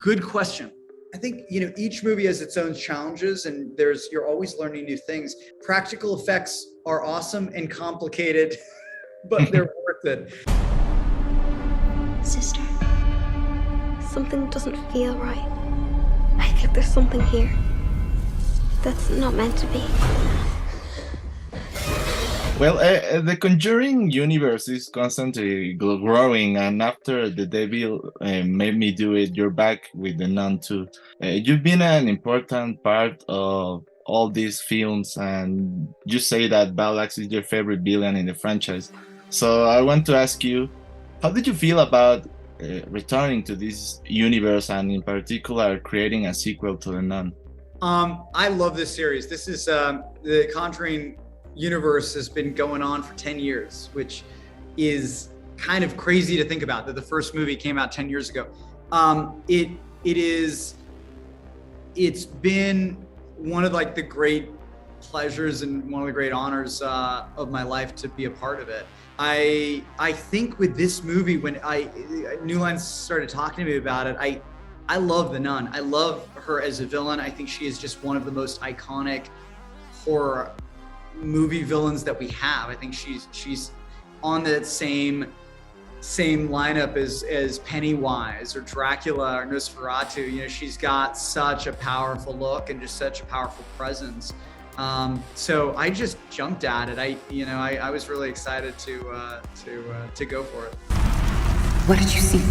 Good question. I think, each movie has its own challenges and you're always learning new things. Practical effects are awesome and complicated, but they're worth it. Sister, something doesn't feel right. I think there's something here that's not meant to be. Well, the Conjuring universe is constantly growing, and after the devil made me do it, you're back with the Nun too. You've been an important part of all these films, and you say that Valak is your favorite villain in the franchise. So I want to ask you, how did you feel about returning to this universe, and in particular, creating a sequel to the Nun? I love this series. This is the Conjuring universe has been going on for 10 years, which is kind of crazy to think about, that the first movie came out 10 years ago. It's been one of the great pleasures and one of the great honors of my life to be a part of it. I think with this movie, when New Line started talking to me about it, I love the Nun. I love her as a villain. I think she is just one of the most iconic horror movie villains that we have. I think she's on that same lineup as Pennywise or Dracula or Nosferatu. She's got such a powerful look and just such a powerful presence. So I just jumped at it. I was really excited to go for it. What did you see?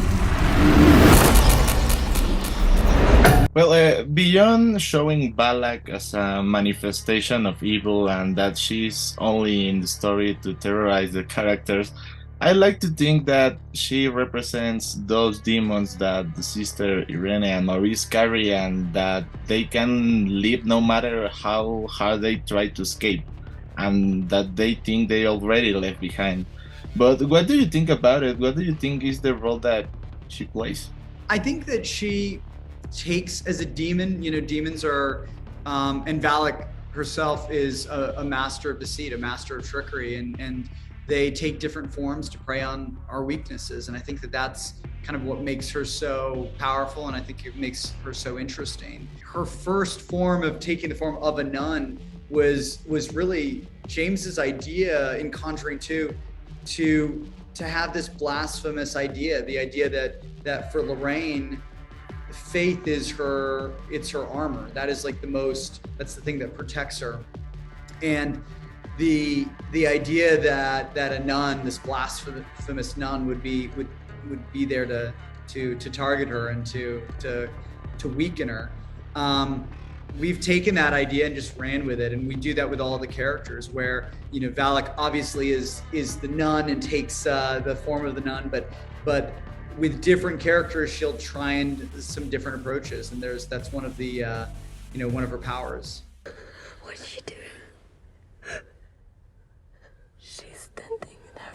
Well, beyond showing Valak as a manifestation of evil and that she's only in the story to terrorize the characters, I like to think that she represents those demons that the sister Irene and Maurice carry, and that they can live no matter how hard they try to escape, and that they think they already left behind. But what do you think about it? What do you think is the role that she plays? I think that she takes as a demon, demons are, and Valak herself is a master of deceit, a master of trickery, and they take different forms to prey on our weaknesses. And I think that that's kind of what makes her so powerful, and I think it makes her so interesting. Her first form of taking the form of a nun was really James's idea in Conjuring 2 to have this blasphemous idea, the idea that for Lorraine, faith is her armor. That is that's the thing that protects her. And the idea that a nun, this blasphemous nun, would be there to target her and to weaken her. We've taken that idea and just ran with it, and we do that with all the characters, where Valak obviously is the nun and takes the form of the nun, but with different characters, she'll try and some different approaches, and that's one of the one of her powers. What did you do? She's standing there.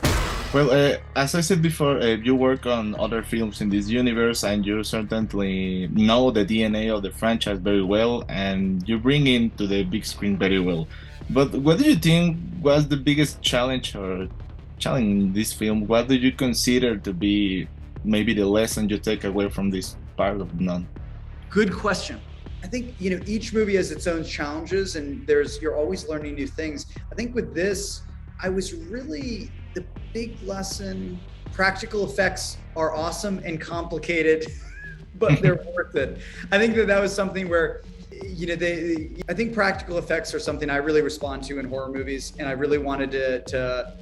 Well, as I said before, you work on other films in this universe, and you certainly know the DNA of the franchise very well, and you bring it to the big screen very well. But what do you think was the biggest challenge in this film? What do you consider to be maybe the lesson you take away from this part of Nun? Good question. I think each movie has its own challenges, and you're always learning new things. I think with this, I was really the big lesson. Practical effects are awesome and complicated, but they're worth it. I think that was something where I think practical effects are something I really respond to in horror movies, and I really wanted to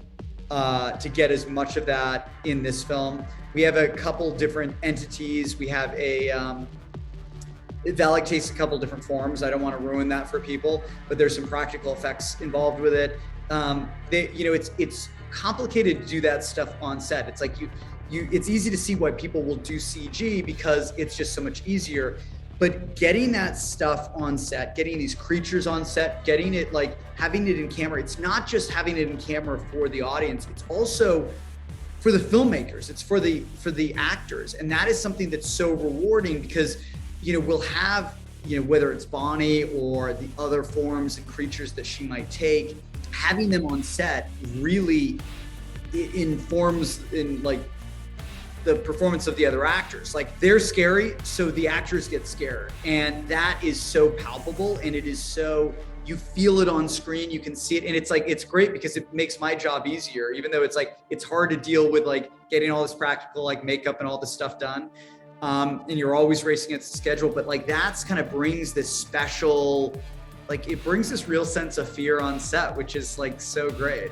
get as much of that in this film. We have a couple different entities. We have Valak takes a couple different forms. I don't want to ruin that for people, but there's some practical effects involved with it. It's complicated to do that stuff on set. It's like it's easy to see why people will do CG because it's just so much easier. But getting that stuff on set, getting these creatures on set, getting it having it in camera, it's not just having it in camera for the audience, it's also for the filmmakers, it's for the actors. And that is something that's so rewarding because, we'll have, whether it's Bonnie or the other forms and creatures that she might take, having them on set really informs the performance of the other actors. Like, they're scary, so the actors get scared. And that is so palpable, and it is so, you feel it on screen, you can see it. And it's like, it's great because it makes my job easier, even though it's like, it's hard to deal with like getting all this practical, like makeup and all this stuff done. And you're always racing against the schedule, but like, that's kind of brings this special, like, it brings this real sense of fear on set, which is like so great.